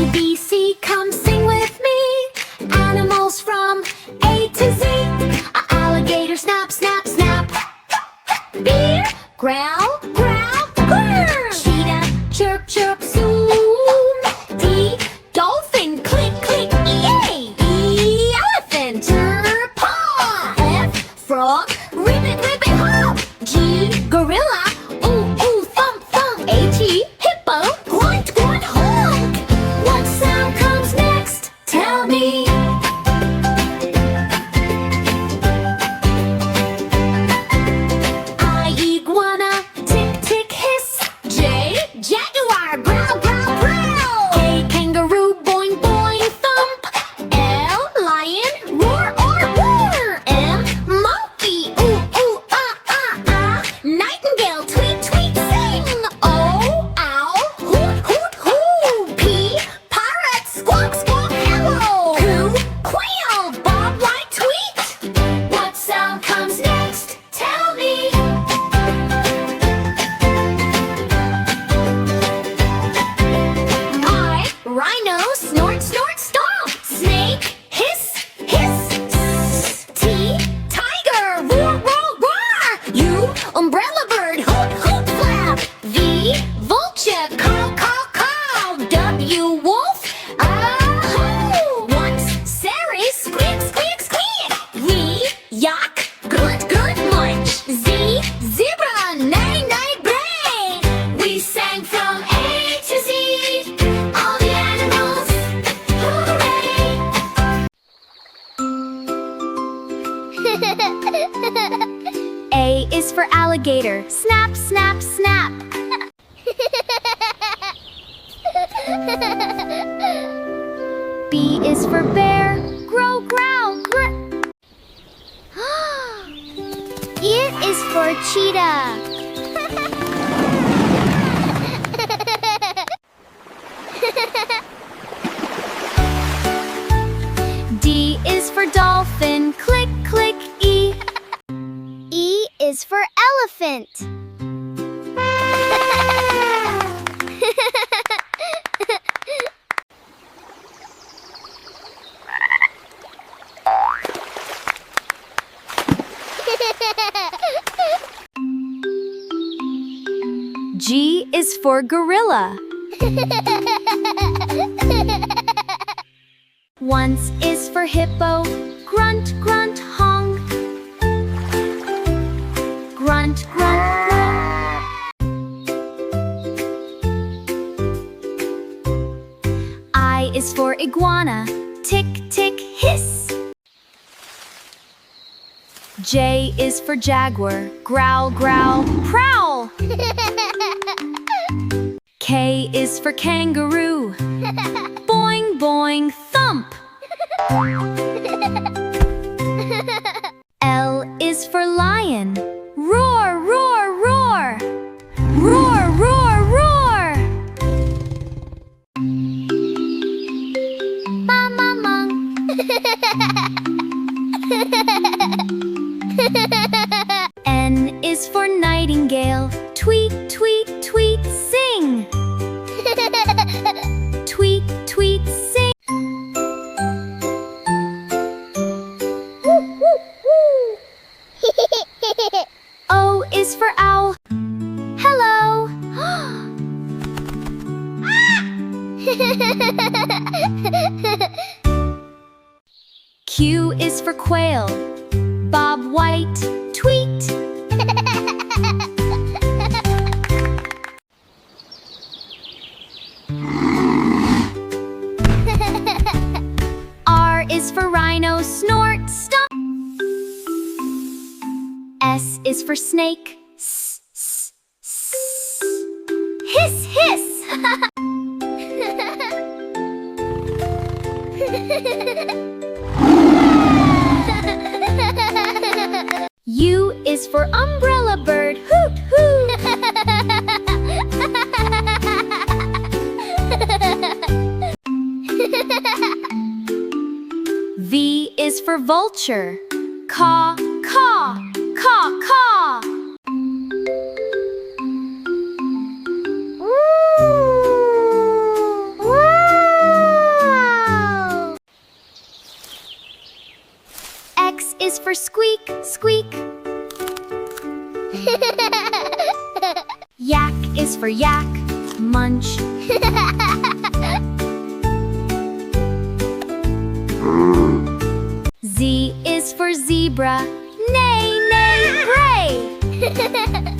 ABC, come sing with me. Animals from A to Z. Alligator, snap, snap, snap. Bear, growl, growl, grrr. Cheetah, chirp, chirp, zoom. D, dolphin, click, click, yay. E, elephant, paw. F, frog, ribbit, ribbit, hop. G, gorilla, ooh, ooh, thump, thump. H, hippo, grunt, grunt, honk. What sound comes next? Tell me. I, iguana, tick, tick, hiss. J, jaguar, growl, growl, growl. K, kangaroo, boing, boing, thump. L, lion, roar, or roar. M, monkey, ooh, ooh, ah, ah, ah. Nightingale, tweet, tweet, sing. O, owl, hoot, hoot, hoo. P, parrot, squawk, squawk, hello. Q, quail, bob, white, tweet. What sound comes next? Tell me. I, rhino, snort, snort, stomp. Snake, hiss, hiss, s. T, tiger, roar, roar, roar. U, umbrella bird, hoot, hoot, flap. V, vulture, caw, caw, caw. W, wolf, ah-hoo. Once, Sari, squeak, squeak, squeak. V, yak, grunt, grunt, munch. Z, zebra, neigh, neigh, bray. We sang from A to Z, all the animals, hooray! A is for alligator, snap, snap, snap. B is for bear, growl, growl, grr. It is for cheetah. D is for dolphin, click, click, E. E is for elephant. G is for gorilla. Once is for hippo, grunt, grunt, honk. Grunt, grunt, grunt. I is for iguana, tick, tick, hiss. J is for jaguar, growl, growl, prowl. K is for kangaroo, boing, boing, thump. L is for lion, roar, roar, roar. Roar, roar, roar. Mama monk. N is for nightingale, tweet, tweet, tweet, sing. Tweet, tweet, sing. O is for owl. Hello. Q is for quail, bob white, tweet. R is for rhino, snort, stomp. S is for snake, s, s, s. Hiss, hiss. U is for umbrella bird, hoot, hoot. V is for vulture, caw, caw, caw, caw. for squeak, squeak. Yak is for yak, munch. Z is for zebra, neigh, neigh, bray.